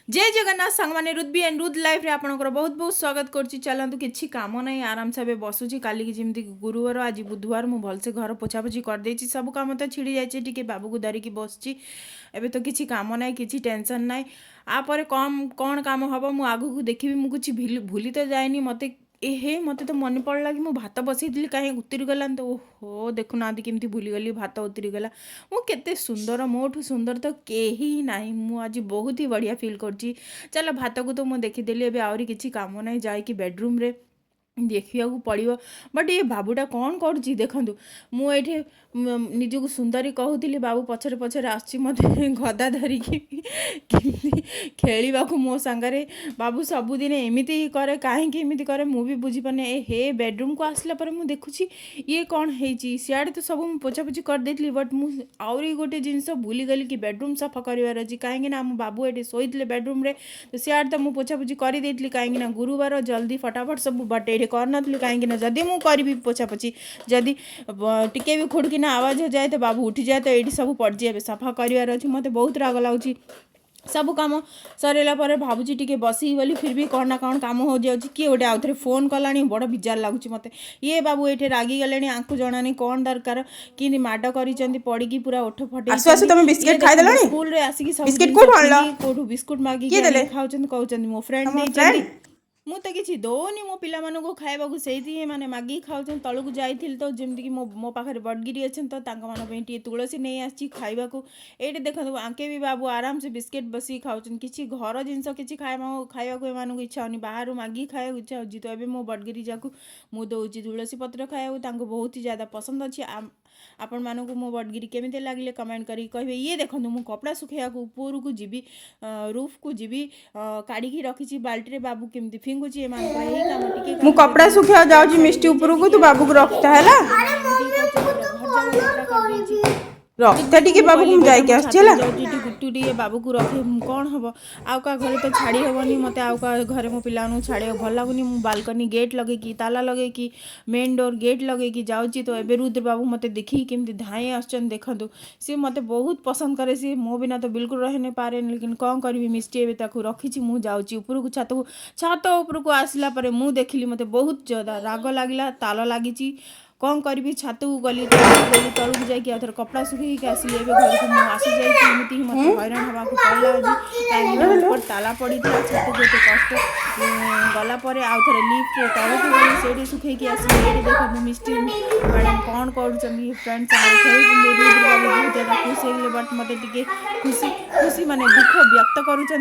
जय जगन्नाथ सांग मैंने रुद्बी एंड रुद लाइफ रे आपनकर बहुत बहुत स्वागत करछि। चलतु किछि काम नहीं आराम से बसुची काली की जमती गुरुवार आज बुधवार मु भलसे घर पोछापोछि कर देछि। सब काम तो छिड़ी जाइछि टिके बाबू को धरिकी बसछि। एबे तो किछि काम नहीं किछि टेंशन नहीं आपर कम कौन काम हबो मु आगु को देखिबि। मु किछि भूली तो जाएनी मते एहे मते तो मन पड़ला कि मु भात बसैଥିଲି कहीं उतरी गला तो ओहो देखुना केमती भूलीगली भात उतरी गला। मु केते सुंदर मोठू सुंदर तो केही नाही। मु आज बहुत ही बढ़िया फील करछि। चल भात को तो मु देखीदेली एबे आउरी किछि काम नाही जाइकी बेडरूम रे देखिया पड़ो। बट ये बाबूटा कौन करुच्ची देखु मुझे निजक सुंदरी कहूली बाबू पछरे पछरे आसची मत गदा धरिकी खेलवा मो सांगरे बाबू सबुदिन एमती ही करे कहीं एमती करे मुझे बुझीपारे हे बेडरूम को आसला पर मुझे देखुची ये कौन है सियाड़े तो सब मुझे पोछापोछि कर देती। बट मुझे गोटे जिनस भूलीगली कि बेडरूम सफा करार अच्छी कहीं आम बाबू ये शोते बेडरूम रे तो सियाड़े तो मुझे पोछापोछि कर देती कहीं गुरुवार जल्दी फटाफट सब बट ये करनी कहीं जदि मुझे करी पोछापोछि जदि टिके भी खुड़किना आवाज हो जाए तो बाबू उठी जाए तो ये सब पड़ जाए सफा करार अच्छी। मत बहुत राग लगुच सब कम सरला भावुची टी बसी बोली फिर भी कौन ना कौन कम हो जाए किए गोटे आउ थे फोन कला बड़ बिजार लगुच मत ये बाबू ये रागी गले आपको जनानी कौन दरकार कि माड कर पड़ी पूरा ओठ फटे स्कूल रे आसिक सब बिस्कुट मांगी खाऊँ कहते मो फ्रेंड मु तो किसी दौनी मो पिला को खाइबा से माने मागी खाऊ तलू जाइल तो जमीक मो पाखे बड़गिरी अच्छे तो टे तुलसी नहीं आसी खाइबा ये देखो आंके भी बाबू आराम से बिस्किट बसी खाऊँ किसी घर जिनस कि खाइबा इच्छा होनी बाहर मागी खाया इच्छा हो तो ये मो बड़गिरी जाकू मु दौची तुलसी पत्र खाया बहुत ही ज्यादा पसंद अच्छी। आपण मानक मो बड़गिरी केमी लगे कमेंट करी कहे ये देखो मु कपड़ा सुखाया ऊपर को जीवी रूफ को जीवी काढ़ी रखी बाल्टी बाबू केमती फिंगुची मु कपड़ा सुखिया जाउची मिष्टी ऊपर को तू बाबू को रखता है रखता टिके बाबू को जाई के आछला गुट्टू टी बाबू को रखे कौन हम आउ का घरे तो छाड़ी हेनी मत आउ का घरे मो पिला छाड़े भल लगुनि मु बालकनी गेट लगे ताला लगे मेन डोर गेट लगे जाऊँगी तो एबे रुद्र बाबू मत देखी केमती धाई आसन देखु सी मत बहुत पसंद करे सी मो बिना तो बिल्कुल रही नहीं पारे लेकिन कौन करी मिष्टी एवं रखी मुझे जाऊँगी ऊपर को छत ऊपर को आसला मुझे देखिली मत बहुत ज़्यादा राग लगे ताल लगी कौन करी छत को गली तलू जाकि आउ थे कपड़ा सुखी आसिली घर को आसी जाती मत हैरान हवा पड़ा कहीं ताला पड़ी छत को एत कष्ट गलापर आउ थे लिफ्ट तलू गली से सुखी आसिली ये देखो मिष्टी मैडम कौन कर फ्रेंड्स बहुत ज़्यादा खुश हो बट मत खुशी खुशी माने दुख व्यक्त करुँच।